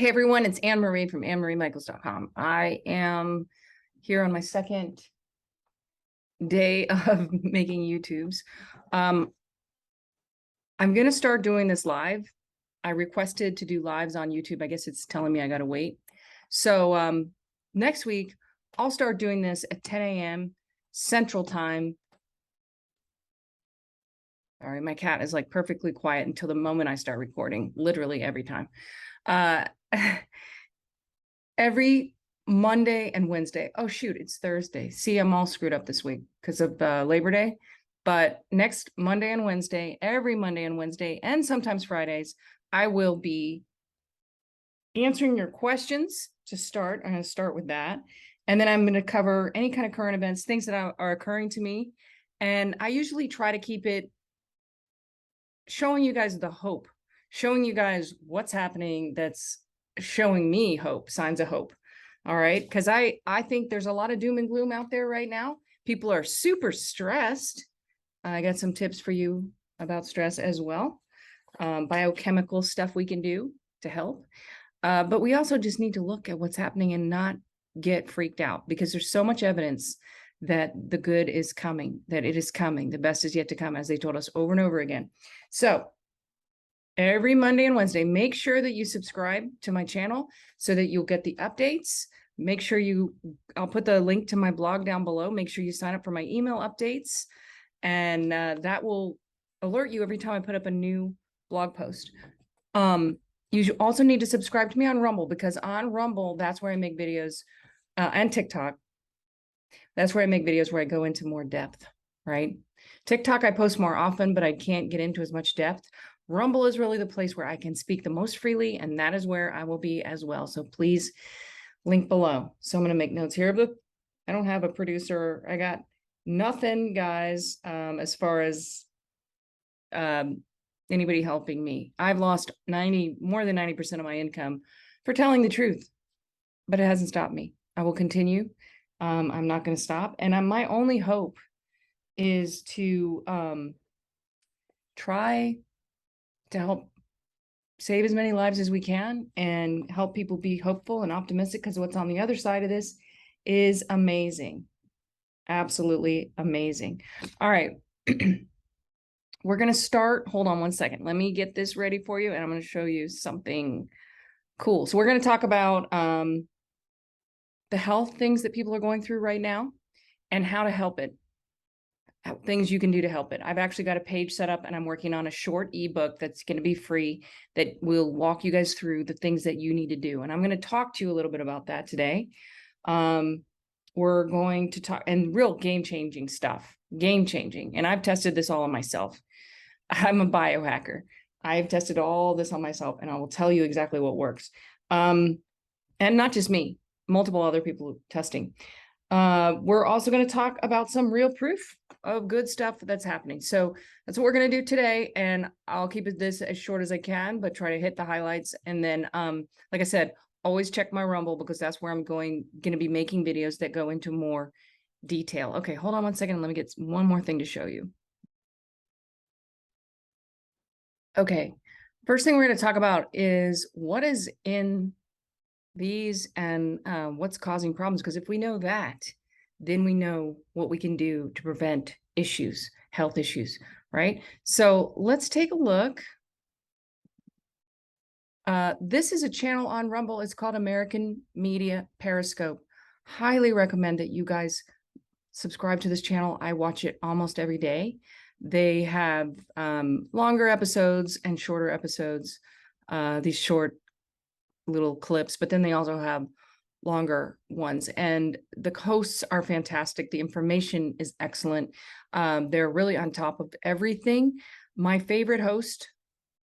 Hey everyone, it's Anne Marie from AnneMarieMichaels.com. I am here on my second day of making YouTubes. I'm going to start doing this live. I requested to do lives on YouTube. I guess it's telling me I got to wait. So next week, I'll start doing this at 10 a.m. Central Time. All right, my cat is like perfectly quiet until the moment I start recording, literally every time. Every Monday and Wednesday. Oh, shoot, it's Thursday. See, I'm all screwed up this week because of Labor Day. But next Monday and Wednesday, every Monday and Wednesday, and sometimes Fridays, I will be answering your questions to start. I'm going to start with that. And then I'm going to cover any kind of current events, things that are occurring to me. And I usually try to keep it showing you guys the hope, showing you guys what's happening that's showing me hope, signs of hope. All right. Because I think there's a lot of doom and gloom out there right now. People are super stressed. I got some tips for you about stress as well. Biochemical stuff we can do to help. But we also just need to look at what's happening and not get freaked out, because there's so much evidence that the good is coming, that it is coming. The best is yet to come, as they told us over and over again. So every Monday and Wednesday, make sure that you subscribe to my channel so that you'll get the updates. Make sure I'll put the link to my blog down below. Make sure you sign up for my email updates, and that will alert you every time I put up a new blog post. You also need to subscribe to me on Rumble, because on Rumble, that's where I make videos, and TikTok. That's where I make videos where I go into more depth, right? TikTok, I post more often, but I can't get into as much depth. Rumble is really the place where I can speak the most freely, and that is where I will be as well. So please link below. So I'm going to make notes here. But I don't have a producer. I got nothing, guys, as far as anybody helping me. I've lost more than 90% of my income for telling the truth, but it hasn't stopped me. I will continue. I'm not going to stop. And my only hope is to try to help save as many lives as we can and help people be hopeful and optimistic, because what's on the other side of this is amazing. Absolutely amazing. All right. We're going to start. Hold on one second. Let me get this ready for you, and I'm going to show you something cool. So we're going to talk about the health things that people are going through right now and how to help it. Things you can do to help it. I've actually got a page set up, and I'm working on a short ebook that's going to be free that will walk you guys through the things that you need to do. And I'm going to talk to you a little bit about that today. We're going to talk, and real game-changing stuff, game-changing. And I've tested this all on myself. I'm a biohacker. I've tested all this on myself, and I will tell you exactly what works. And not just me, multiple other people testing. We're also going to talk about some real proof of good stuff that's happening. So that's what we're going to do today. And I'll keep this as short as I can, but try to hit the highlights. And then, like I said, always check my Rumble, because that's where I'm going to be making videos that go into more detail. Okay, hold on one second. Let me get one more thing to show you. Okay, first thing we're going to talk about is what is in these and what's causing problems. Because if we know that, then we know what we can do to prevent issues, health issues, right? So let's take a look. This is a channel on Rumble. It's called American Media Periscope. Highly recommend that you guys subscribe to this channel. I watch it almost every day. They have longer episodes and shorter episodes, these short little clips, but then they also have longer ones, and the hosts are fantastic. The information is excellent. They're really on top of everything. My favorite host,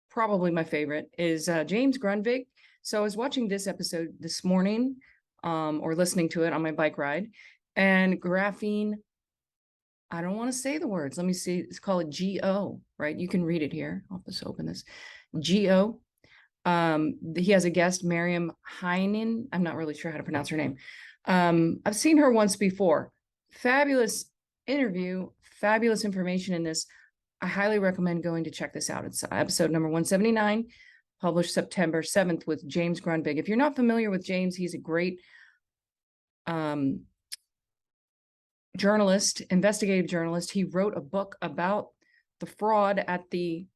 probably my favorite, is James Grunvig. So I was watching this episode this morning, or listening to it on my bike ride, and graphene, I don't want to say the words. Let me see. It's called GO, right? You can read it here. I'll just open this. GO. He has a guest, Miriam Heinen. I'm not really sure how to pronounce her name. I've seen her once before. Fabulous interview, fabulous information in this. I highly recommend going to check this out. It's episode number 179. published September 7th with James Grunbig. If you're not familiar with James, he's a great journalist, investigative journalist. He wrote a book about the fraud at the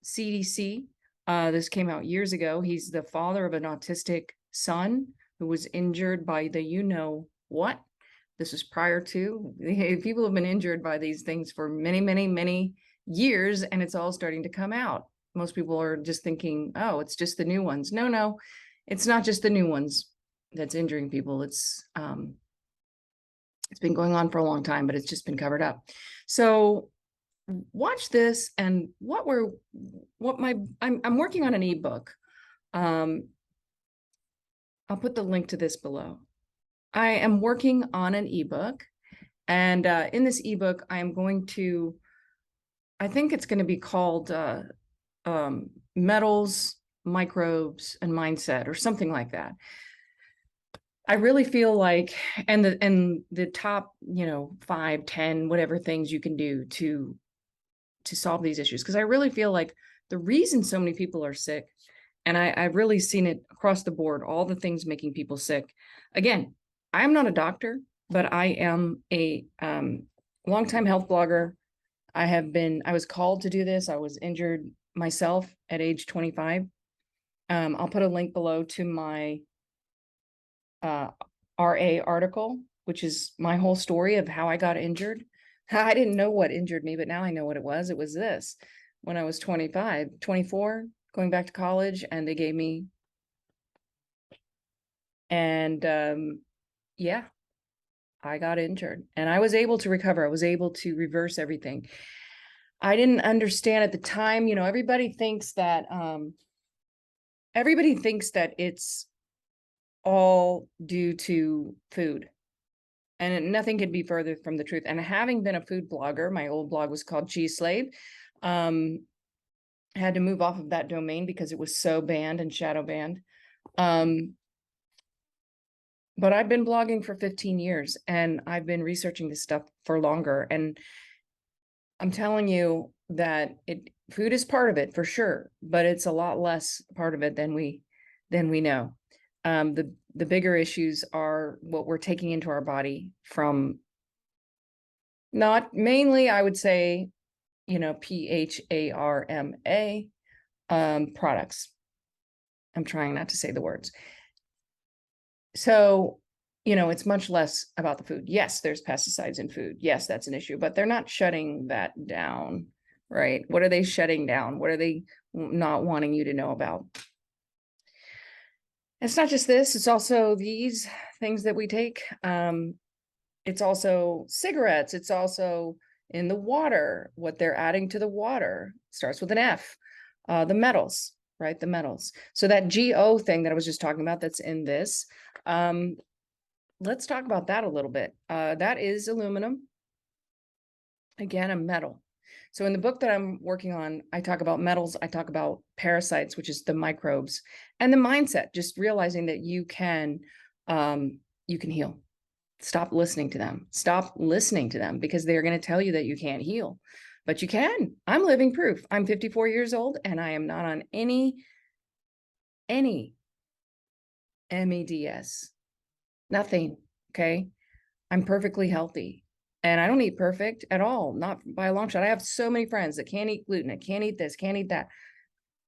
CDC. This came out years ago. He's the father of an autistic son who was injured by the you-know-what. This was prior to, people have been injured by these things for many, many, many years, and it's all starting to come out. Most people are just thinking, oh, it's just the new ones. No, it's not just the new ones that's injuring people. It's been going on for a long time, but it's just been covered up. So watch this, and I'm working on an ebook. I'll put the link to this below. I am working on an ebook, and in this ebook, I am going to, I think it's going to be called Metals, Microbes, and Mindset, or something like that. I really feel like, and the top, 5, 10, whatever things you can do to solve these issues, because I really feel like the reason so many people are sick, and I've really seen it across the board, all the things making people sick. Again, I'm not a doctor, but I am a longtime health blogger. I was called to do this. I was injured myself at age 25. I'll put a link below to my RA article, which is my whole story of how I got injured. I didn't know what injured me, but now I know what it was. It was this. When I was 24, going back to college, and they gave me, and yeah, I got injured, and I was able to recover. I was able to reverse everything. I didn't understand at the time, everybody thinks that it's all due to food. And nothing could be further from the truth. And having been a food blogger, my old blog was called Cheese Slave. I had to move off of that domain because it was so banned and shadow banned. But I've been blogging for 15 years, and I've been researching this stuff for longer. And I'm telling you that food is part of it for sure, but it's a lot less part of it than we know. The bigger issues are what we're taking into our body from, not mainly, I would say, PHARMA products. I'm trying not to say the words. So, it's much less about the food. Yes, there's pesticides in food. Yes, that's an issue, but they're not shutting that down, right? What are they shutting down? What are they not wanting you to know about? It's not just this, it's also these things that we take. It's also cigarettes. It's also in the water, what they're adding to the water. Starts with an F. The metals, right? The metals. So that GO thing that I was just talking about, that's in this. Let's talk about that a little bit. That is aluminum. Again, a metal. So in the book that I'm working on, I talk about metals, I talk about parasites, which is the microbes, and the mindset, just realizing that you can heal. Stop listening to them. Stop listening to them, because they're going to tell you that you can't heal, but you can. I'm living proof. I'm 54 years old, and I am not on any MEDS, nothing. Okay. I'm perfectly healthy. And I don't eat perfect at all, not by a long shot. I have so many friends that can't eat gluten, that can't eat this, can't eat that.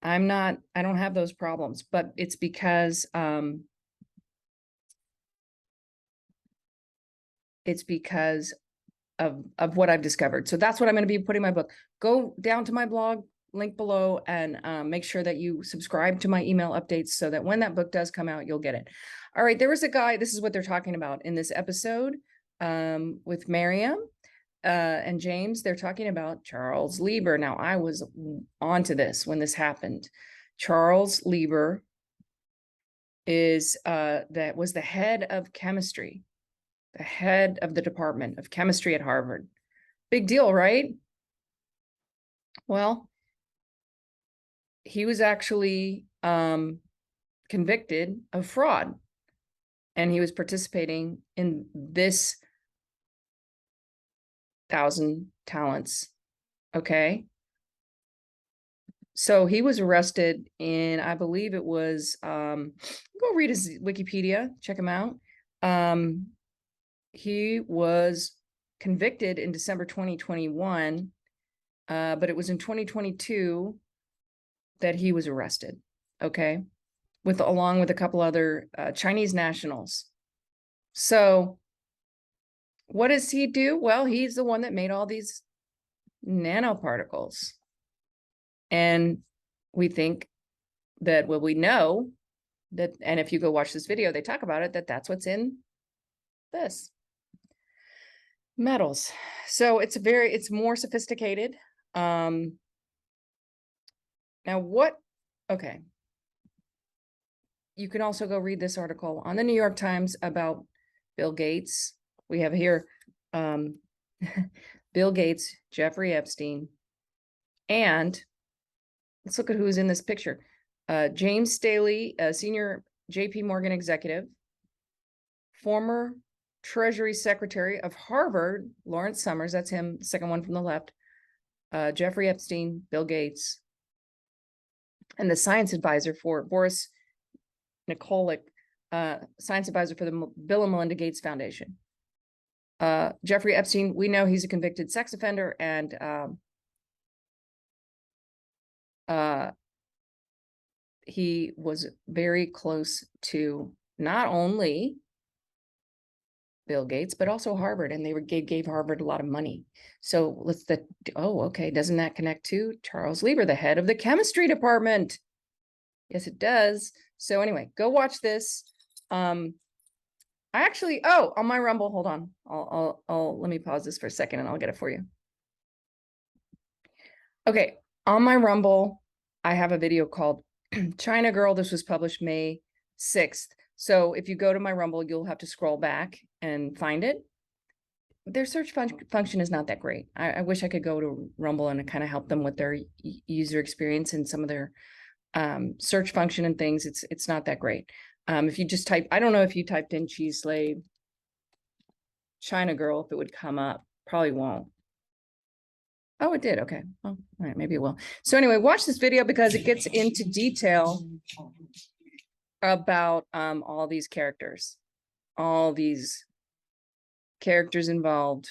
I don't have those problems, but it's because of what I've discovered. So that's what I'm going to be putting in my book. Go down to my blog, link below, and make sure that you subscribe to my email updates so that when that book does come out, you'll get it. All right, there was a guy, this is what they're talking about in this episode with Miriam and James. They're talking about Charles Lieber. Now, I was onto this when this happened. Charles Lieber was the head of chemistry, the head of the department of chemistry at Harvard. Big deal, right? Well, he was actually convicted of fraud, and he was participating in this 1,000 talents. Okay. So he was arrested in, I believe it was, go read his Wikipedia, check him out. He was convicted in December 2021, but it was in 2022 that he was arrested, okay, along with a couple other Chinese nationals. So what does he do? Well, he's the one that made all these nanoparticles. And we think that, well, we know that, and if you go watch this video, they talk about it, that that's what's in this. Metals. So it's more sophisticated. Now okay. You can also go read this article on the New York Times about Bill Gates. We have here Bill Gates, Jeffrey Epstein, and let's look at who's in this picture. James Staley, a senior JP Morgan executive, former Treasury Secretary of Harvard, Lawrence Summers, that's him, the second one from the left, Jeffrey Epstein, Bill Gates, and the science advisor for Boris Nikolic, science advisor for the Bill and Melinda Gates Foundation. Jeffrey Epstein, we know he's a convicted sex offender, and he was very close to not only Bill Gates, but also Harvard, and they gave Harvard a lot of money. So okay, doesn't that connect to Charles Lieber, the head of the chemistry department? Yes, it does. So anyway, go watch this. On my Rumble, hold on. Let me pause this for a second and I'll get it for you. Okay, on my Rumble, I have a video called China Girl. This was published May 6th. So if you go to my Rumble, you'll have to scroll back and find it. Their search function is not that great. I wish I could go to Rumble and kind of help them with their user experience and some of their search function and things. It's not that great. If you just type, I don't know if you typed in cheese slave China Girl, if it would come up. Probably won't. Oh, it did. Okay. Well, all right, maybe it will. So anyway, watch this video because it gets into detail about all these characters involved.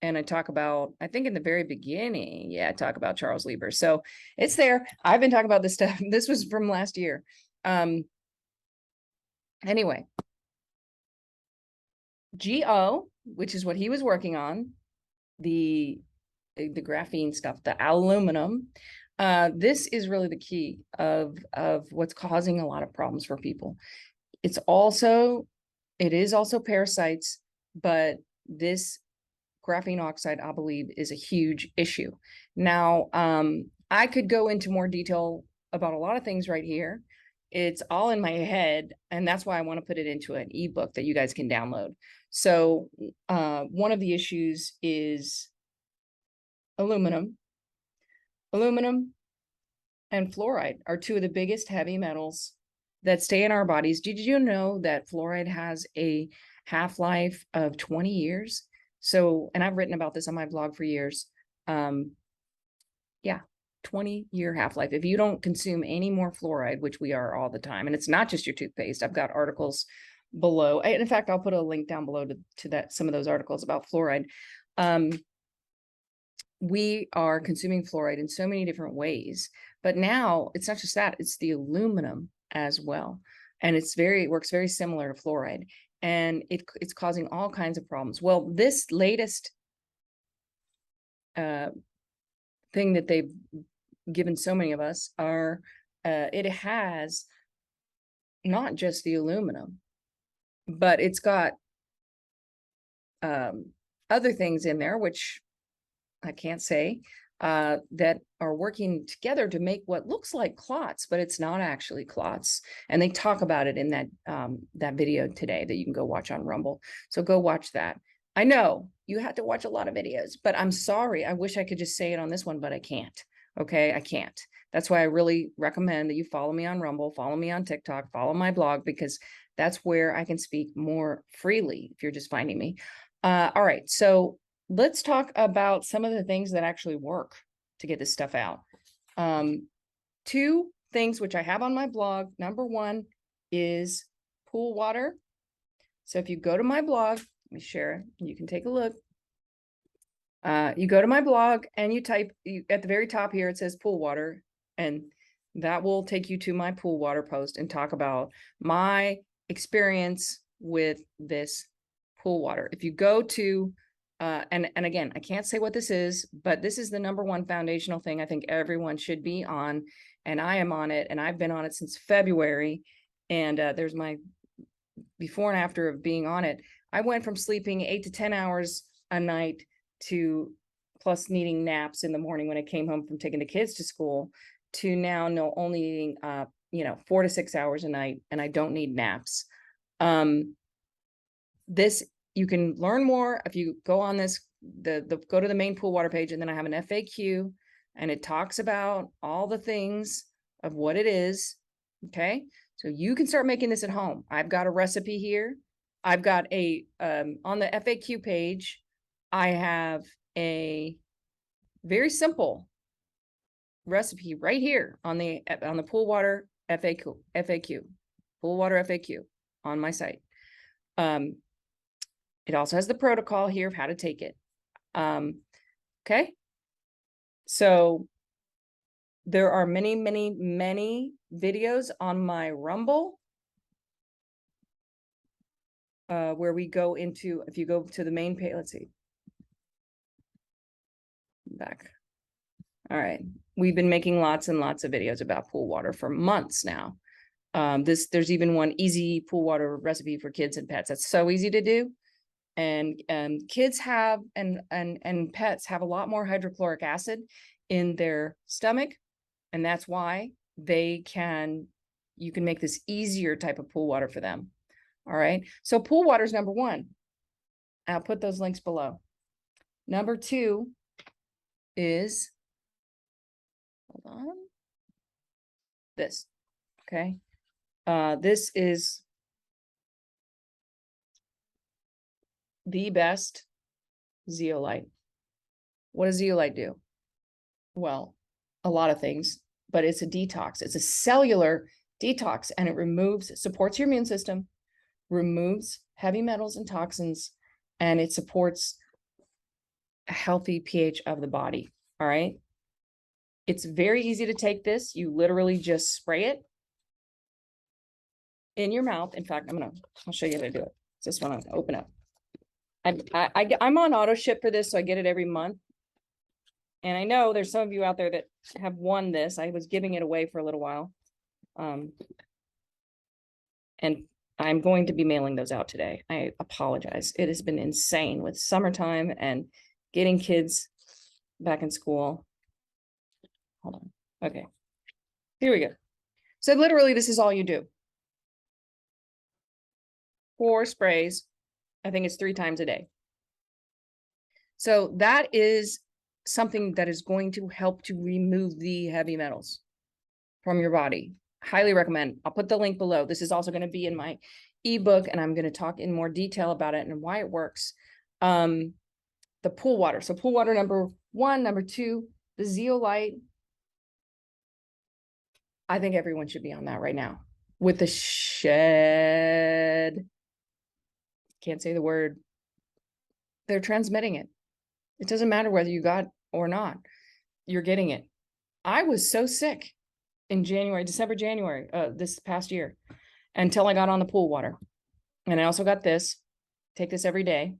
And I talk about, I think in the very beginning, I talk about Charles Lieber. So it's there. I've been talking about this stuff. This was from last year. Anyway, GO, which is what he was working on, the graphene stuff, the aluminum. This is really the key of what's causing a lot of problems for people. It is also parasites, but this graphene oxide, I believe, is a huge issue. Now, I could go into more detail about a lot of things right here. It's all in my head, and that's why I want to put it into an ebook that you guys can download. So one of the issues is aluminum. Aluminum and fluoride are two of the biggest heavy metals that stay in our bodies. Did you know that fluoride has a half-life of 20 years? So, and I've written about this on my blog for years. 20-year half-life. If you don't consume any more fluoride, which we are all the time, and it's not just your toothpaste. I've got articles below. In fact, I'll put a link down below to that, some of those articles about fluoride. We are consuming fluoride in so many different ways, but now it's not just that, it's the aluminum as well. And it works very similar to fluoride, and it's causing all kinds of problems. Well, this latest thing that they've given so many of us are, it has not just the aluminum, but it's got other things in there, which I can't say, that are working together to make what looks like clots, but it's not actually clots. And they talk about it in that video today that you can go watch on Rumble. So go watch that. I know you have to watch a lot of videos, but I'm sorry. I wish I could just say it on this one, but I can't. Okay, I can't. That's why I really recommend that you follow me on Rumble, follow me on TikTok, follow my blog, because that's where I can speak more freely if you're just finding me. All right, so let's talk about some of the things that actually work to get this stuff out. two things which I have on my blog. Number one is pool water. So if you go to my blog, let me share it. You can take a look. You go to my blog and you type at the very top here, it says pool water, and that will take you to my pool water post and talk about my experience with this pool water. If you go to, and again, I can't say what this is, but this is the number one foundational thing I think everyone should be on. And I am on it, and I've been on it since February. And there's my before and after of being on it. I went from sleeping 8 to 10 hours a night to plus needing naps in the morning when I came home from taking the kids to school, to now only needing 4 to 6 hours a night, and I don't need naps. This, you can learn more if you go on this, go to the main pool water page, and then I have an FAQ, and it talks about all the things of what it is. Okay, so you can start making this at home. I've got a recipe here. I've got a on the FAQ page, I have a very simple recipe right here on the pool water FAQ, pool water FAQ on my site. It also has the protocol here of how to take it. Okay. So there are many, many, many videos on my Rumble where we go into, if you go to the main page, let's see. Back. All right. We've been making lots and lots of videos about pool water for months now. There's even one easy pool water recipe for kids and pets. That's so easy to do. And kids have, and pets have a lot more hydrochloric acid in their stomach. And that's why you can make this easier type of pool water for them. All right. So pool water is number one. I'll put those links below. Number two is, hold on, this. Okay. This is the best zeolite. What does zeolite do? Well, a lot of things, but it's a detox. It's a cellular detox, and it supports your immune system, removes heavy metals and toxins, and it supports a healthy pH of the body. All right. It's very easy to take this. You literally just spray it in your mouth. In fact, I'll show you how to do it. This one, I'll open up. I'm on auto ship for this, so I get it every month. And I know there's some of you out there that have won this. I was giving it away for a little while. And I'm going to be mailing those out today. I apologize. It has been insane with summertime and getting kids back in school. Hold on. Okay. Here we go. So literally, this is all you do. 4 sprays. I think it's 3 times a day. So that is something that is going to help to remove the heavy metals from your body. Highly recommend. I'll put the link below. This is also going to be in my ebook, and I'm going to talk in more detail about it and why it works. The pool water. So pool water, number 1. Number 2, the zeolite. I think everyone should be on that right now. With the shed, can't say the word, they're transmitting it. It doesn't matter whether you got or not, you're getting it. I was so sick in December, January, this past year, until I got on the pool water. And I also got this, take this every day.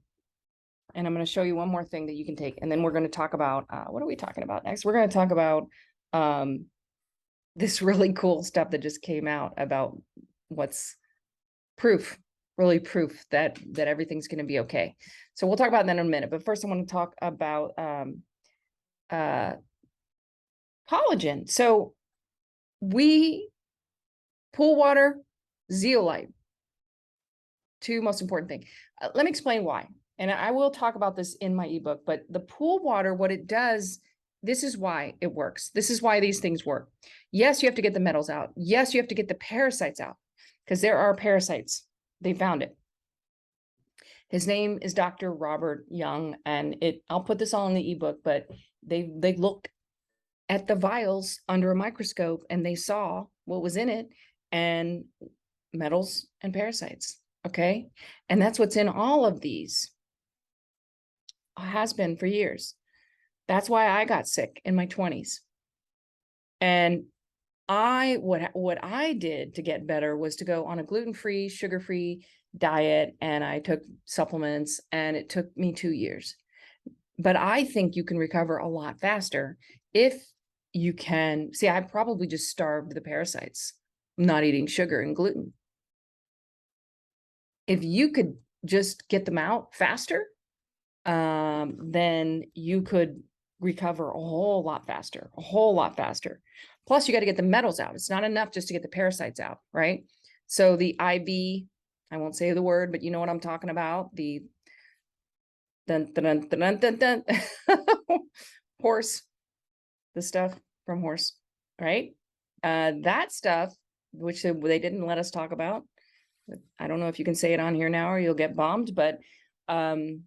And I'm going to show you one more thing that you can take. And then we're going to talk about, what are we talking about next? We're going to talk about this really cool stuff that just came out about what's proof that everything's going to be okay. So we'll talk about that in a minute. But first I want to talk about collagen. So pool water, zeolite, 2 most important things. Let me explain why. And I will talk about this in my ebook, but the pool water, what it does, this is why it works. This is why these things work. Yes, you have to get the metals out. Yes, you have to get the parasites out, because there are parasites. They found it. His name is Dr. Robert Young, and I'll put this all in the ebook, but they looked at the vials under a microscope, and they saw what was in it, and metals and parasites. Okay. And that's what's in all of these, has been for years. That's why I got sick in my 20s. And what I did to get better was to go on a gluten-free, sugar-free diet, and I took supplements, and it took me 2 years. But I think you can recover a lot faster if you can. See, I probably just starved the parasites, not eating sugar and gluten. If you could just get them out faster, then you could recover a whole lot faster, a whole lot faster. Plus, you got to get the metals out. It's not enough just to get the parasites out, right? So the IV, I won't say the word, but you know what I'm talking about. The dun, dun, dun, dun, dun, dun, horse, the stuff from horse, right? That stuff, which they didn't let us talk about. I don't know if you can say it on here now or you'll get bombed, but that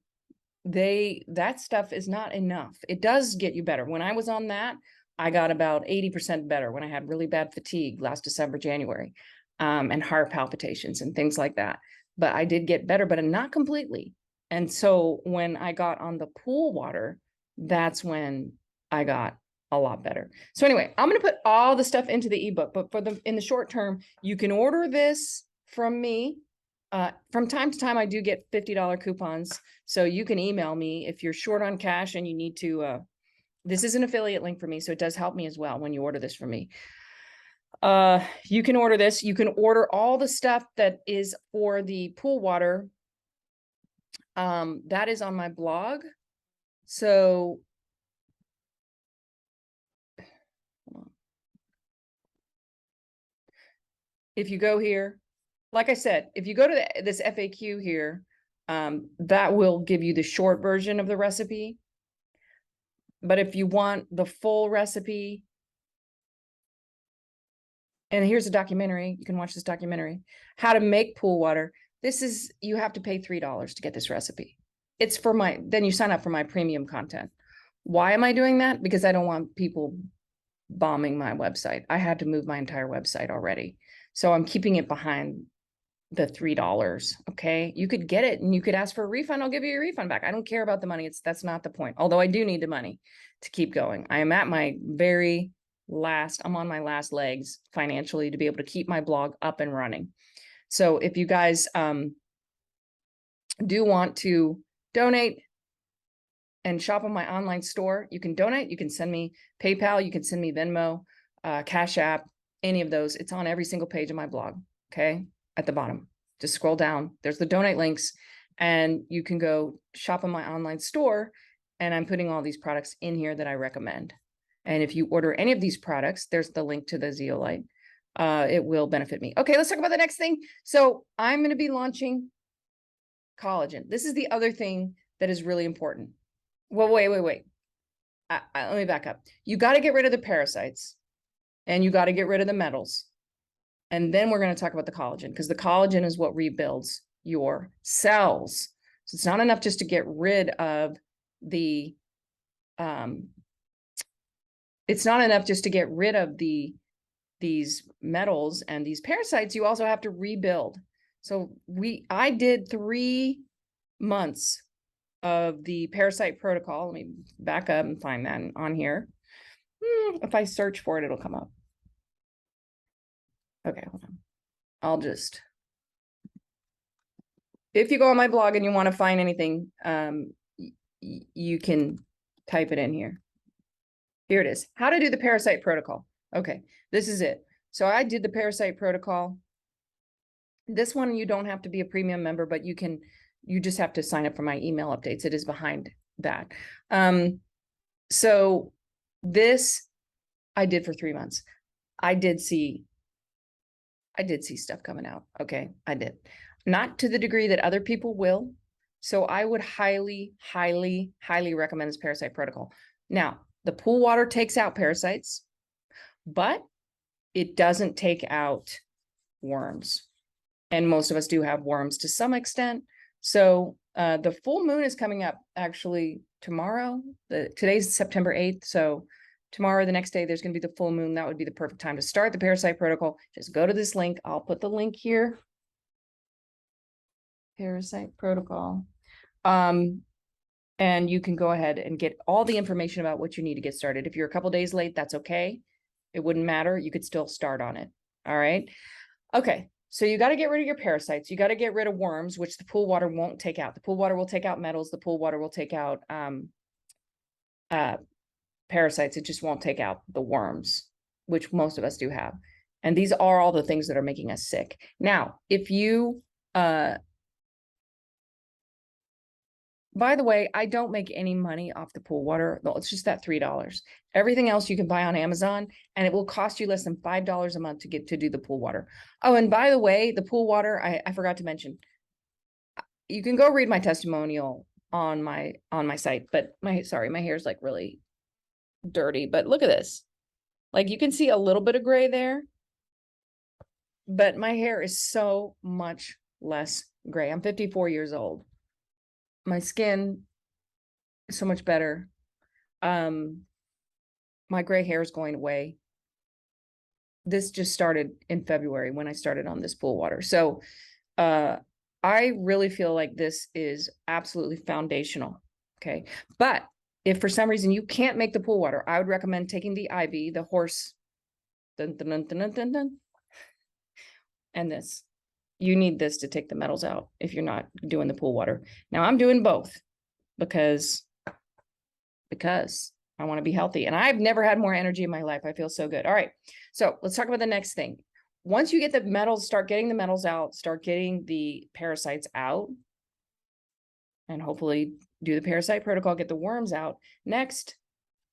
stuff is not enough. It does get you better. When I was on that, I got about 80% better when I had really bad fatigue last December, January, and heart palpitations and things like that. But I did get better, but not completely. And so when I got on the pool water, that's when I got a lot better. So anyway, I'm going to put all the stuff into the ebook, but in the short term, you can order this from me. From time to time, I do get $50 coupons. So you can email me if you're short on cash and you need to, this is an affiliate link for me. So it does help me as well when you order this from me. You can order this. You can order all the stuff that is for the pool water. That is on my blog. So if you go here, like I said, if you go to this FAQ here, that will give you the short version of the recipe. But if you want the full recipe, and here's a documentary, you can watch this documentary, how to make pool water. You have to pay $3 to get this recipe. It's for then you sign up for my premium content. Why am I doing that? Because I don't want people bombing my website. I had to move my entire website already. So I'm keeping it behind the $3. Okay. You could get it and you could ask for a refund. I'll give you your refund back. I don't care about the money. That's not the point. Although I do need the money to keep going. I am at my I'm on my last legs financially to be able to keep my blog up and running. So if you guys do want to donate and shop on my online store, you can donate. You can send me PayPal. You can send me Venmo, Cash App, any of those. It's on every single page of my blog. Okay. At the bottom, just scroll down. There's the donate links and you can go shop on my online store. And I'm putting all these products in here that I recommend. And if you order any of these products, there's the link to the zeolite. It will benefit me. Okay, let's talk about the next thing. So I'm going to be launching collagen. This is the other thing that is really important. Well, wait. Let me back up. You got to get rid of the parasites and you got to get rid of the metals. And then we're going to talk about the collagen, because the collagen is what rebuilds your cells. So it's not enough just to get rid of these metals and these parasites. You also have to rebuild. So I did 3 months of the parasite protocol. Let me back up and find that on here. If I search for it, it'll come up. Okay, hold on. If you go on my blog and you want to find anything, you can type it in here. Here it is. How to do the parasite protocol. Okay, this is it. So I did the parasite protocol. This one, you don't have to be a premium member, but you just have to sign up for my email updates. It is behind that. So this I did for 3 months. I did see stuff coming out. Okay, I did. Not to the degree that other people will. So I would highly, highly, highly recommend this parasite protocol. Now, the pool water takes out parasites, but it doesn't take out worms. And most of us do have worms to some extent. So the full moon is coming up actually tomorrow. Today's September 8th. So tomorrow, the next day, there's going to be the full moon. That would be the perfect time to start the parasite protocol. Just go to this link. I'll put the link here. Parasite protocol. And you can go ahead and get all the information about what you need to get started. If you're a couple days late, that's okay. It wouldn't matter. You could still start on it. All right. Okay. So you got to get rid of your parasites. You got to get rid of worms, which the pool water won't take out. The pool water will take out metals. The pool water will take out parasites. It just won't take out the worms, which most of us do have. And these are all the things that are making us sick. Now, if you by the way, I don't make any money off the pool water. No, it's just that $3. Everything else you can buy on Amazon, and it will cost you less than $5 a month to get to do the pool water. Oh, and by the way, the pool water, I forgot to mention, you can go read my testimonial on my site, but my hair is like really dirty, but look at this. Like you can see a little bit of gray there, but my hair is so much less gray. I'm 54 years old. My skin is so much better. My gray hair is going away. This just started in February when I started on this pool water. So I really feel like this is absolutely foundational. Okay. But if for some reason you can't make the pool water, I would recommend taking the IV, the horse, and this. You need this to take the metals out if you're not doing the pool water. Now I'm doing both because I want to be healthy, and I've never had more energy in my life. I feel so good. All right. So let's talk about the next thing. Once you get the metals, start getting the metals out, start getting the parasites out, and hopefully do the parasite protocol, get the worms out. Next,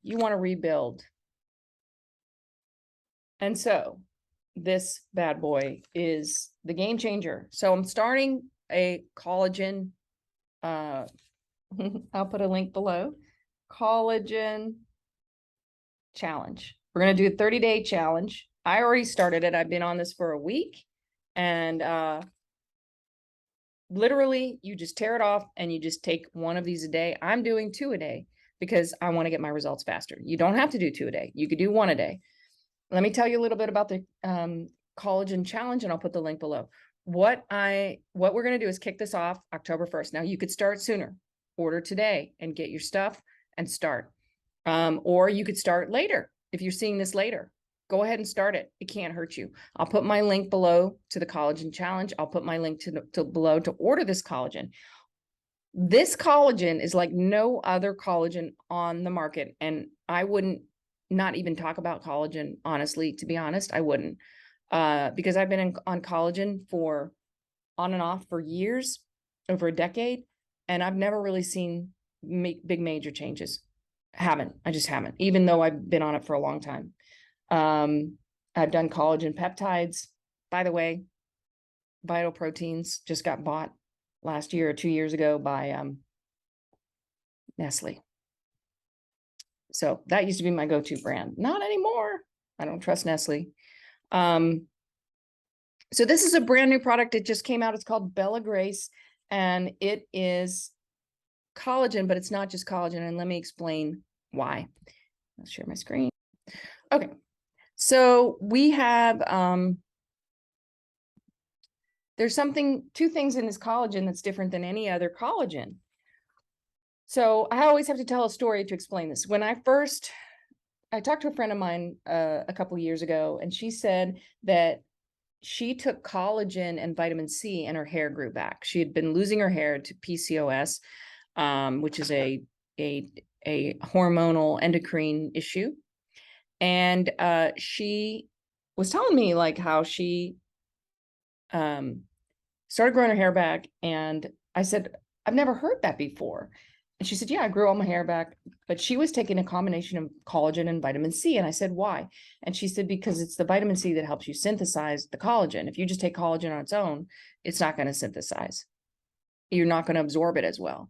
you want to rebuild. And so this bad boy is the game changer. So I'm starting a collagen, I'll put a link below, collagen challenge. We're going to do a 30-day challenge. I already started it. I've been on this for a week, and literally you just tear it off and you just take one of these a day. I'm doing 2 a day because I want to get my results faster. You don't have to do 2 a day. You could do 1 a day. Let me tell you a little bit about the collagen challenge, and I'll put the link below. What we're going to do is kick this off October 1st. Now you could start sooner, order today and get your stuff and start. Or you could start later. If you're seeing this later, go ahead and start it. It can't hurt you. I'll put my link below to the collagen challenge. I'll put my link to below to order this collagen. This collagen is like no other collagen on the market. And I wouldn't not even talk about collagen, honestly, to be honest, I wouldn't, because I've been on collagen for on and off for years, over a decade, and I've never really seen big major changes. I just haven't, even though I've been on it for a long time. I've done collagen peptides. By the way, Vital Proteins just got bought last year or 2 years ago by Nestle. So that used to be my go-to brand. Not anymore. I don't trust Nestle. So this is a brand new product. It just came out. It's called Bella Grace, and it is collagen, but it's not just collagen. And let me explain why. I'll share my screen. Okay. So we have, there's 2 things in this collagen that's different than any other collagen. So I always have to tell a story to explain this. When I talked to a friend of mine a couple years ago, and she said that she took collagen and vitamin C and her hair grew back. She had been losing her hair to PCOS, which is a hormonal endocrine issue. And she was telling me like how she started growing her hair back. And I said, I've never heard that before. And she said, yeah, I grew all my hair back, but she was taking a combination of collagen and vitamin C. And I said, why? And she said, because it's the vitamin C that helps you synthesize the collagen. If you just take collagen on its own, it's not going to synthesize. You're not going to absorb it as well.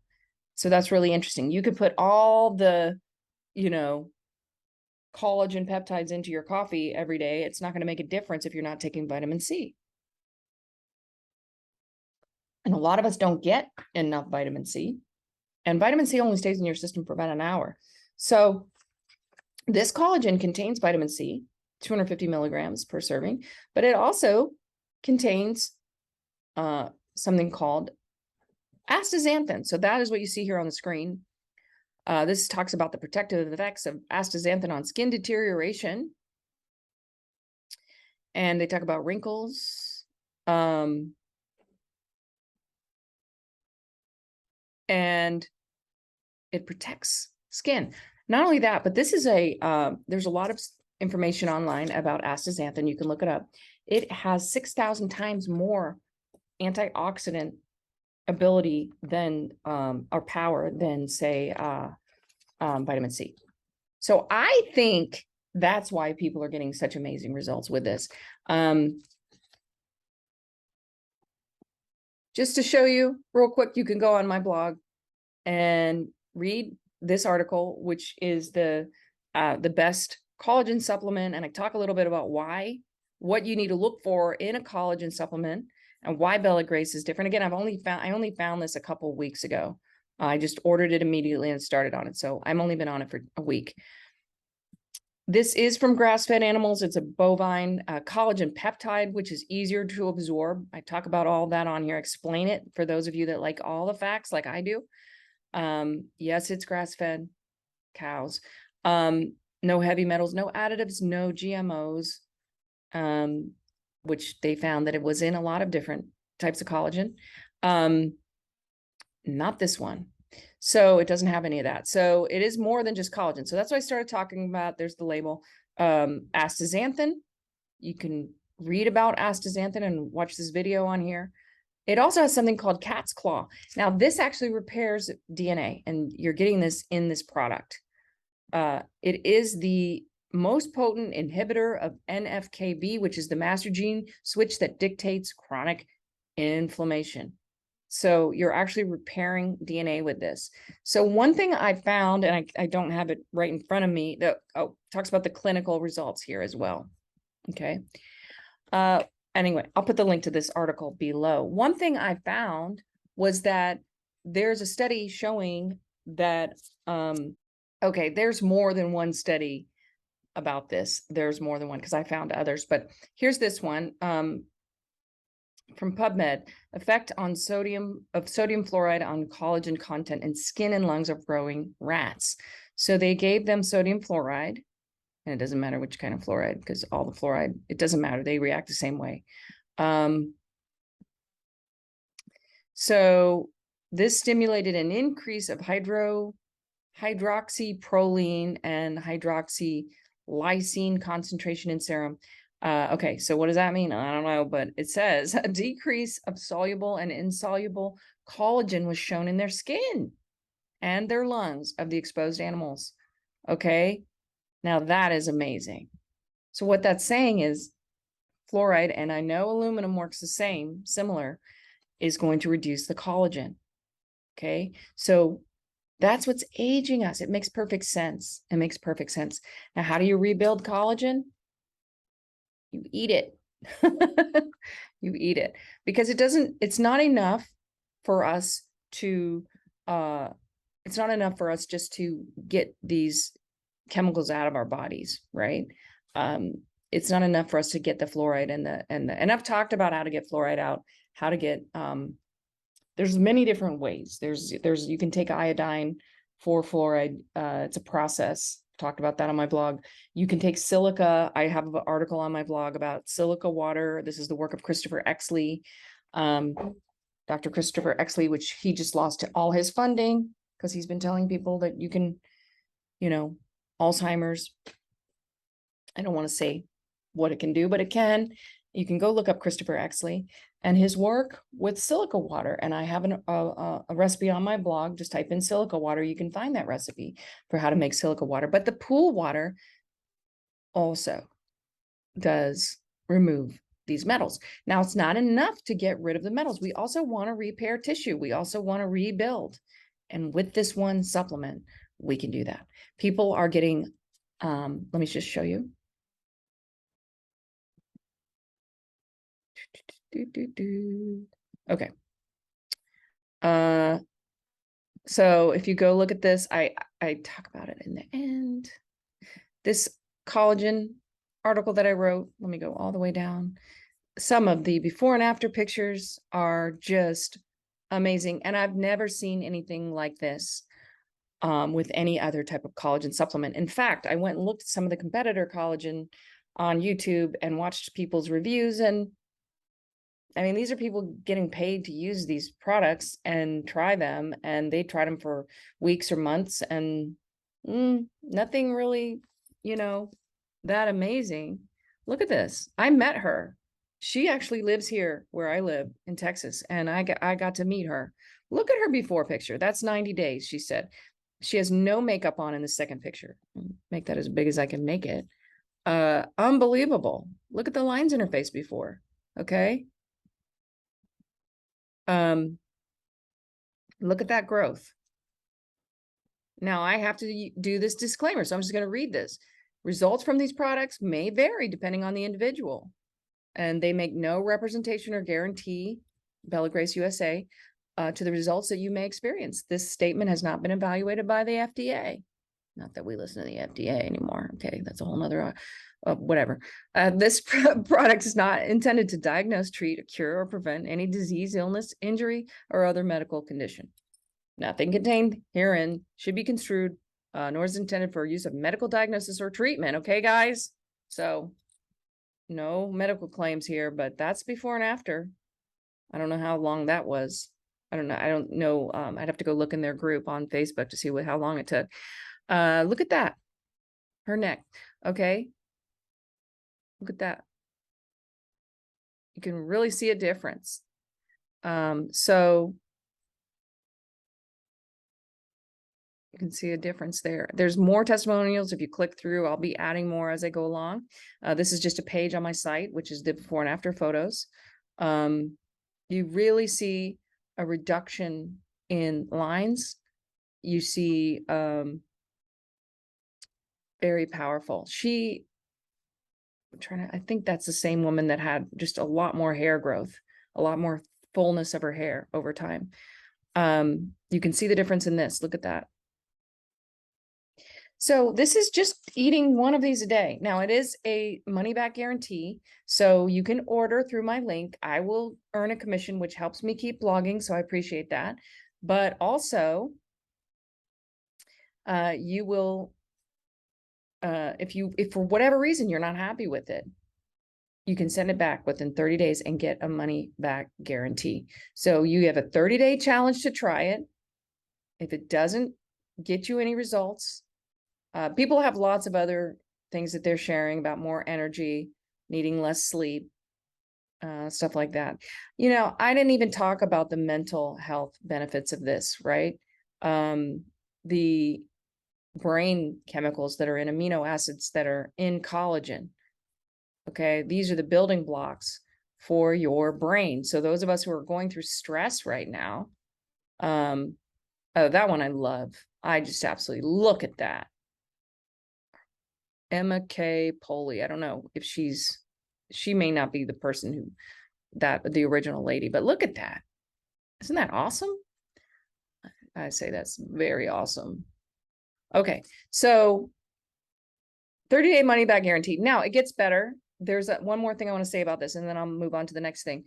So that's really interesting. You could put all the, collagen peptides into your coffee every day. It's not going to make a difference if you're not taking vitamin C. And a lot of us don't get enough vitamin C. And vitamin C only stays in your system for about an hour. So This collagen contains vitamin C, 250 milligrams per serving, but it also contains something called astaxanthin. So that is what you see here on the screen. This talks about the protective effects of astaxanthin on skin deterioration. And they talk about wrinkles. And it protects skin. Not only that, but this is there's a lot of information online about astaxanthin. You can look it up. It has 6,000 times more antioxidant ability than, or power than, say, vitamin C. So I think that's why people are getting such amazing results with this. Just to show you real quick, you can go on my blog and read this article, which is the best collagen supplement. And I talk a little bit about what you need to look for in a collagen supplement and why Bella Grace is different. Again, I only found this a couple of weeks ago. I just ordered it immediately and started on it. So I've only been on it for a week. This is from grass-fed animals. It's a bovine collagen peptide, which is easier to absorb. I talk about all that on here, explain it for those of you that like all the facts like I do. Yes, it's grass-fed cows. No heavy metals, no additives, no GMOs, which they found that it was in a lot of different types of collagen. Not this one. So it doesn't have any of that. So it is more than just collagen. So that's why I started talking about, there's the label, astaxanthin. You can read about astaxanthin and watch this video on here. It also has something called cat's claw. Now, this actually repairs DNA, and you're getting this in this product. It is the most potent inhibitor of NF-κB, which is the master gene switch that dictates chronic inflammation. So you're actually repairing DNA with this. So one thing I found, and I don't have it right in front of me, that talks about the clinical results here as well. Okay. Anyway, I'll put the link to this article below. One thing I found was that there's a study showing that, okay, there's more than one study about this. There's more than one because I found others, but here's this one. From PubMed, effect on sodium fluoride on collagen content in skin and lungs of growing rats. So they gave them sodium fluoride, and it doesn't matter which kind of fluoride, because all the fluoride, it doesn't matter. They react the same way. So this stimulated an increase of hydroxyproline and hydroxylysine concentration in serum. Okay, so what does that mean? I don't know, but it says a decrease of soluble and insoluble collagen was shown in their skin and their lungs of the exposed animals. Okay, now that is amazing. So what that's saying is fluoride, and I know aluminum works the same, similar, is going to reduce the collagen. Okay, so that's what's aging us. It makes perfect sense. It makes perfect sense. Now, how do you rebuild collagen? You eat it. You eat it, because it's not enough for us to, it's not enough for us just to get these chemicals out of our bodies, right? It's not enough for us to get the fluoride and I've talked about how to get fluoride out, how to get, there's many different ways. You can take iodine for fluoride. It's a process. Talked about that on my blog. You can take silica. I have an article on my blog about silica water. This is the work of Christopher Exley, Dr. Christopher Exley, which he just lost all his funding because he's been telling people that you can, Alzheimer's. I don't want to say what it can do, but it can. You can go look up Christopher Exley and his work with silica water. And I have a recipe on my blog. Just type in silica water. You can find that recipe for how to make silica water. But the pool water also does remove these metals. Now, it's not enough to get rid of the metals. We also want to repair tissue. We also want to rebuild. And with this one supplement, we can do that. People are getting, let me just show you. Okay. So if you go look at this, I talk about it in the end. This collagen article that I wrote, let me go all the way down. Some of the before and after pictures are just amazing. And I've never seen anything like this with any other type of collagen supplement. In fact, I went and looked at some of the competitor collagen on YouTube and watched people's reviews. And I mean, these are people getting paid to use these products and try them. And they tried them for weeks or months and nothing really, that amazing. Look at this. I met her. She actually lives here where I live in Texas, and I got to meet her. Look at her before picture. That's 90 days, she said. She has no makeup on in the second picture. Make that as big as I can make it. Unbelievable. Look at the lines in her face before. Okay. Look at that growth. Now I have to do this disclaimer, so I'm just going to read this. Results from these products may vary depending on the individual, and they make no representation or guarantee, Bella Grace USA, to the results that you may experience. This statement has not been evaluated by the FDA. Not that we listen to the FDA anymore. Okay, that's a whole nother, whatever. This product is not intended to diagnose, treat, cure, or prevent any disease, illness, injury, or other medical condition. Nothing contained herein should be construed, nor is intended for use of medical diagnosis or treatment. Okay, guys? So no medical claims here, but that's before and after. I don't know how long that was. I don't know. I'd have to go look in their group on Facebook to see how long it took. Look at that. Her neck. Okay. Look at that. You can really see a difference. So you can see a difference there. There's more testimonials. If you click through, I'll be adding more as I go along. This is just a page on my site, which is the before and after photos. You really see a reduction in lines. You see very powerful. I think that's the same woman that had just a lot more hair growth, a lot more fullness of her hair over time. You can see the difference in this. Look at that. So this is just eating one of these a day. Now it is a money back guarantee. So you can order through my link. I will earn a commission, which helps me keep blogging. So I appreciate that. But also, you will, if for whatever reason you're not happy with it, you can send it back within 30 days and get a money back guarantee. So you have a 30-day challenge to try it. If it doesn't get you any results, people have lots of other things that they're sharing about more energy, needing less sleep, stuff like that. I didn't even talk about the mental health benefits of this, right? The brain chemicals that are in amino acids that are in collagen. Okay, these are the building blocks for your brain. So those of us who are going through stress right now, oh, that one I love. I just absolutely look at that. Emma K. Poley. I don't know if she may not be the person who, the original lady, but look at that. Isn't that awesome? I say that's very awesome. Okay, so 30-day money back guarantee. Now it gets better. There's one more thing I want to say about this, and then I'll move on to the next thing.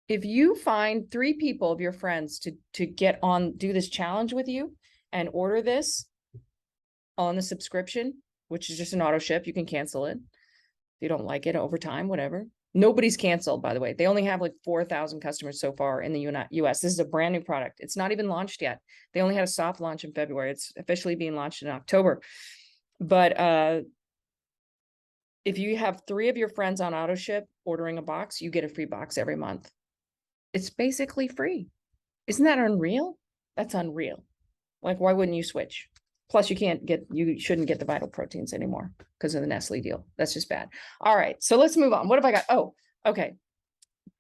If you find 3 people of your friends to do this challenge with you and order this on the subscription, which is just an auto ship, you can cancel it if you don't like it over time, whatever. Nobody's canceled, by the way. They only have like 4,000 customers so far in the US. This is a brand new product. It's not even launched yet. They only had a soft launch in February. It's officially being launched in October. But if you have 3 of your friends on auto ship ordering a box, you get a free box every month. It's basically free. Isn't that unreal? That's unreal. Like, why wouldn't you switch? Plus, you shouldn't get the vital proteins anymore because of the Nestle deal. That's just bad. All right, so let's move on. What have I got? Oh, okay.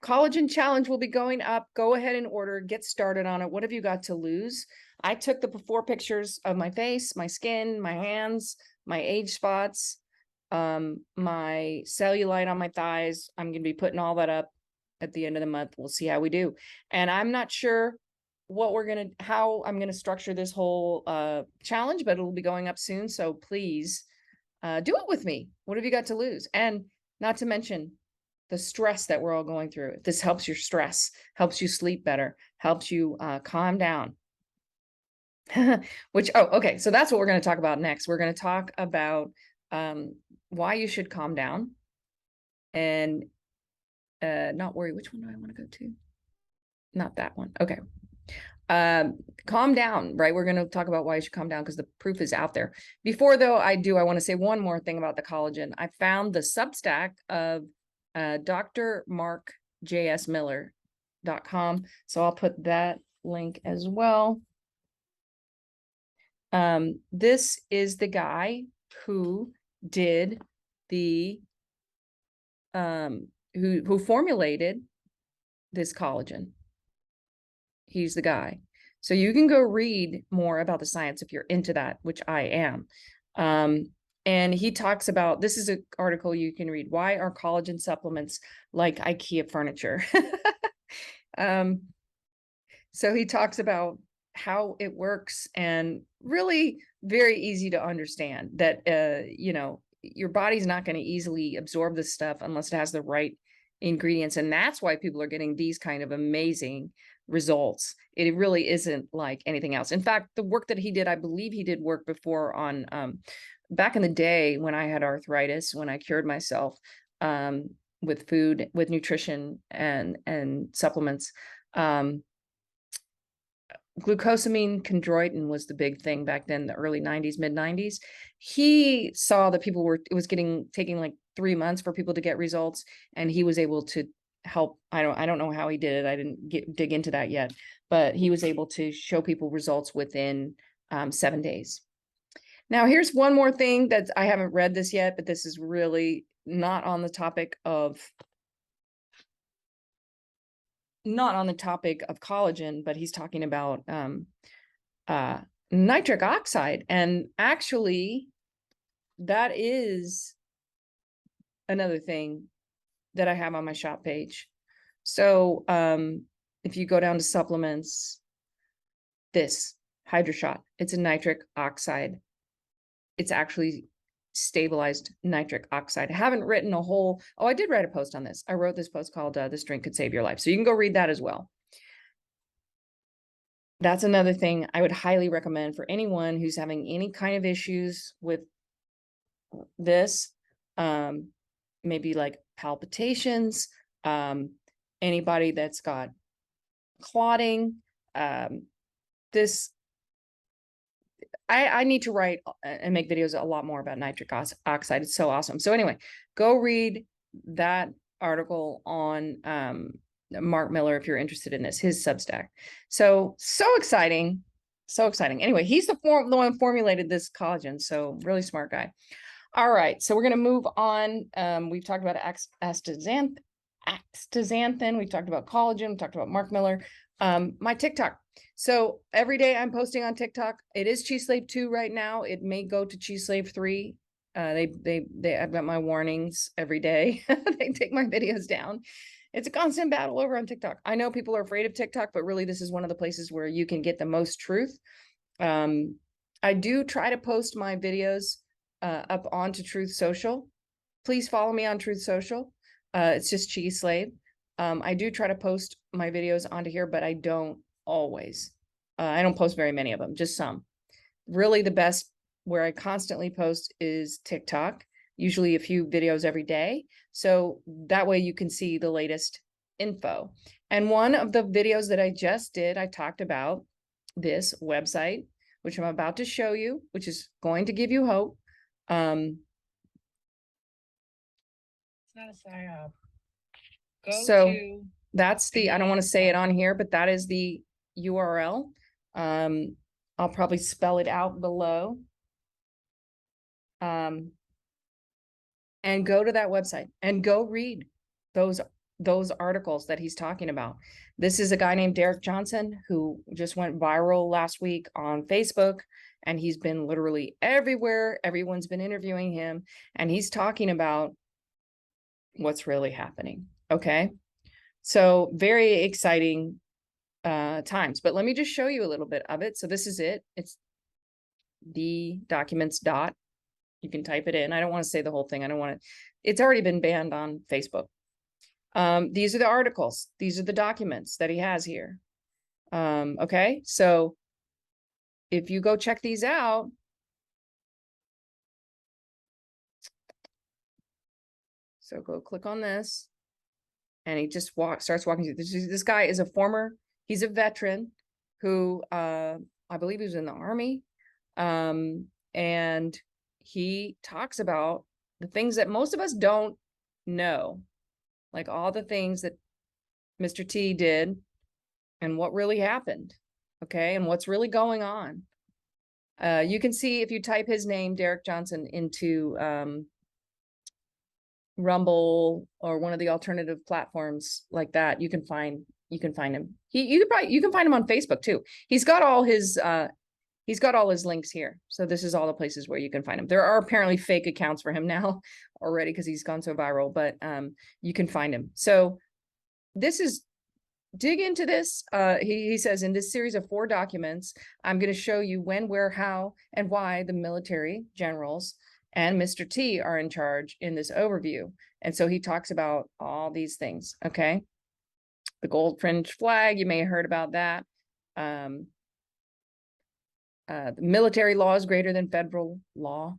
Collagen challenge will be going up. Go ahead and order, get started on it. What have you got to lose? I took the before pictures of my face, my skin, my hands, my age spots, my cellulite on my thighs. I'm going to be putting all that up at the end of the month. We'll see how we do. And I'm not sure how I'm gonna structure this whole challenge, but it'll be going up soon. So please do it with me. What have you got to lose? And not to mention the stress that we're all going through. If this helps your stress, helps you sleep better, helps you calm down. Okay, so that's what we're going to talk about next. We're going to talk about why you should calm down and not worry. Which one do I want to go to? Not that one. Okay. Calm down, right? We're going to talk about why you should calm down because the proof is out there. Before though, I want to say one more thing about the collagen. I found the Substack of Dr. Mark J.S. Miller.com. So I'll put that link as well. This is the guy who did the who formulated this collagen. He's the guy. So you can go read more about the science if you're into that, which I am. And he talks about, this is an article you can read, why are collagen supplements like IKEA furniture? So he talks about how it works and really very easy to understand that, you know, your body's not going to easily absorb this stuff unless it has the right ingredients. And that's why people are getting these kind of amazing results. It really isn't like anything else. In fact, the work that he did, I believe he did work before on, back in the day when I had arthritis, when I cured myself, with food, with nutrition and supplements. Glucosamine chondroitin was the big thing back then, the early 90s, mid 90s. He saw that it was taking like 3 months for people to get results. And he was able to help. I don't know how he did it. I didn't dig into that yet, but he was able to show people results within 7 days. Now, here's one more thing that I haven't read this yet, but this is really not on the topic of collagen, but he's talking about nitric oxide. And actually, that is another thing that I have on my shop page. So if you go down to supplements, this HydroShot, it's a nitric oxide. It's actually stabilized nitric oxide. I haven't written a whole, I did write a post on this. I wrote this post called This Drink Could Save Your Life. So you can go read that as well. That's another thing I would highly recommend for anyone who's having any kind of issues with this, maybe like palpitations, anybody that's got clotting, I need to write and make videos a lot more about nitric oxide. It's so awesome. So anyway, go read that article on Mark Miller if you're interested in this, his Substack. So exciting. So exciting. Anyway, he's the one who formulated this collagen. So really smart guy. All right. So we're going to move on. We've talked about astaxanthin. We've talked about collagen. We talked about Mark Miller. My TikTok. So every day I'm posting on TikTok. It is Cheese Slave 2 right now. It may go to Cheese Slave 3. I've got my warnings every day. They take my videos down. It's a constant battle over on TikTok. I know people are afraid of TikTok, but really this is one of the places where you can get the most truth. I do try to post my videos up onto Truth Social. Please follow me on Truth Social. It's just Cheese Slave. I do try to post my videos onto here, but I don't always. I don't post very many of them, just some. Really the best where I constantly post is TikTok, usually a few videos every day. So that way you can see the latest info. And one of the videos that I just did, I talked about this website, which I'm about to show you, which is going to give you hope. It's not a psyop. That's the, I don't want to say it on here, but that is the URL. I'll probably spell it out below. And go to that website and go read those articles that he's talking about. This is a guy named Derek Johnson who just went viral last week on Facebook, and he's been literally everywhere. Everyone's been interviewing him, and he's talking about what's really happening. Okay. So very exciting times. But let me just show you a little bit of it. So this is it. It's the documents dot. You can type it in. I don't want to say the whole thing. I don't want to. It's already been banned on Facebook. These are the articles. These are the documents that he has here. Okay, so if you go check these out, so go click on this, and he just starts walking through. This guy is a former, he's a veteran who I believe he was in the Army. And he talks about the things that most of us don't know, like all the things that Mr. T did and what really happened, okay, and what's really going on. You can see if you type his name, Derek Johnson, into Rumble or one of the alternative platforms like that, you can find him. You can find him on Facebook too. He's got all his links here. So this is all the places where you can find him. There are apparently fake accounts for him now already because he's gone so viral, but you can find him. So this is, dig into this. He says, in this series of 4 documents, I'm going to show you when, where, how, and why the military generals and Mr. T are in charge in this overview. And so he talks about all these things. Okay. The gold fringe flag, you may have heard about that. The military law is greater than federal law.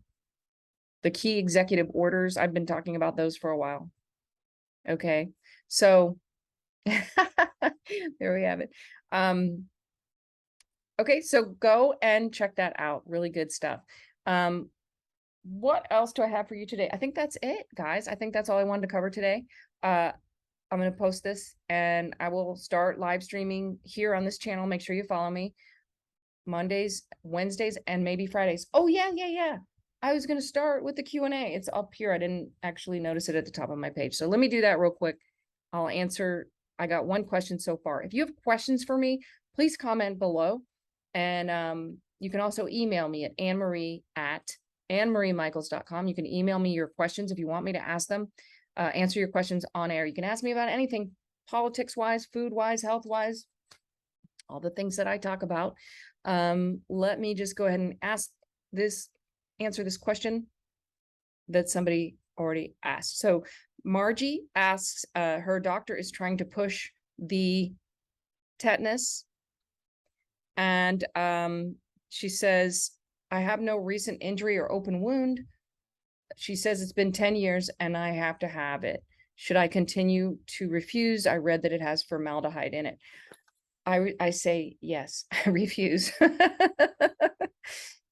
The key executive orders, I've been talking about those for a while. Okay. So there we have it. Okay, so go and check that out. Really good stuff. What else do I have for you today? I think that's it, guys. I think that's all I wanted to cover today. I'm going to post this and I will start live streaming here on this channel. Make sure you follow me Mondays, Wednesdays, and maybe Fridays. Oh, yeah. I was going to start with the Q&A. It's up here. I didn't actually notice it at the top of my page. So let me do that real quick. I'll answer. I got 1 question so far. If you have questions for me, please comment below. And you can also email me at annemarie@annemariemichaels.com. You can email me your questions if you want me to ask them, answer your questions on air. You can ask me about anything, politics-wise, food-wise, health-wise, all the things that I talk about. Let me just go ahead and answer this question that somebody already asked. So Margie asks, her doctor is trying to push the tetanus. And she says, I have no recent injury or open wound. She says it's been 10 years and I have to have it. Should I continue to refuse? I read that it has formaldehyde in it. I say, yes, refuse.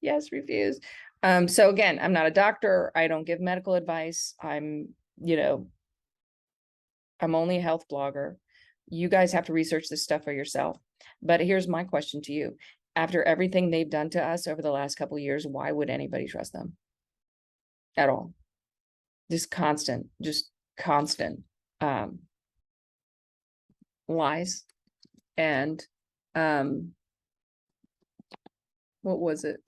Yes, refuse. So again, I'm not a doctor. I don't give medical advice. I'm only a health blogger. You guys have to research this stuff for yourself. But here's my question to you. After everything they've done to us over the last couple of years, why would anybody trust them at all? Just constant lies. And what was it?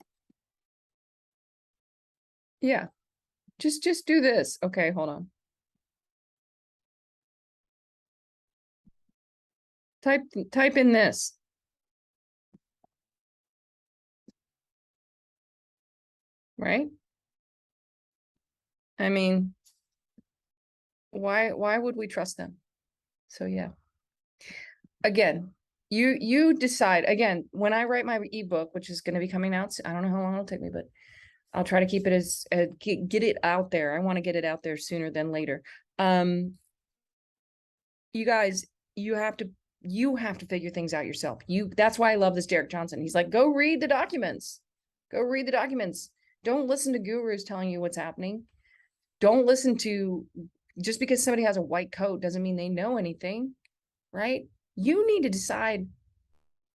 Yeah, just do this. Okay, hold on. Type in this. Right? I mean, why would we trust them? So yeah. Again, you decide. Again, when I write my ebook, which is going to be coming out, I don't know how long it'll take me, but I'll try to keep it as get it out there. I want to get it out there sooner than later. You guys, you have to figure things out yourself. That's why I love this Derek Johnson. He's like, go read the documents. Go read the documents. Don't listen to gurus telling you what's happening. Don't listen to, just because somebody has a white coat doesn't mean they know anything, right? You need to decide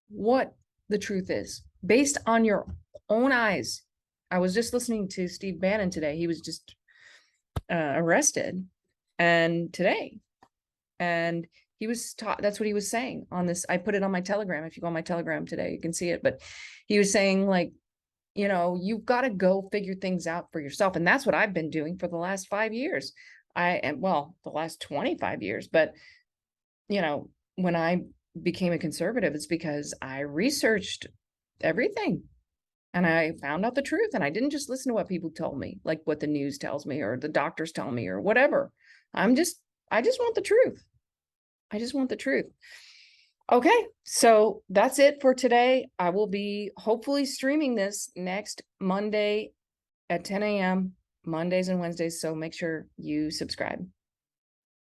what the truth is based on your own eyes. I was just listening to Steve Bannon today. He was just arrested today. And he was taught, that's what he was saying on this. I put it on my Telegram. If you go on my Telegram today, you can see it. But he was saying, like, you've got to go figure things out for yourself. And that's what I've been doing for the last 5 years. The last 25 years. But, when I became a conservative is because I researched everything and I found out the truth. And I didn't just listen to what people told me, like what the news tells me or the doctors tell me or whatever. I just want the truth. I just want the truth. Okay, so that's it for today. I will be hopefully streaming this next Monday at 10 a.m. Mondays and Wednesdays. So make sure you subscribe.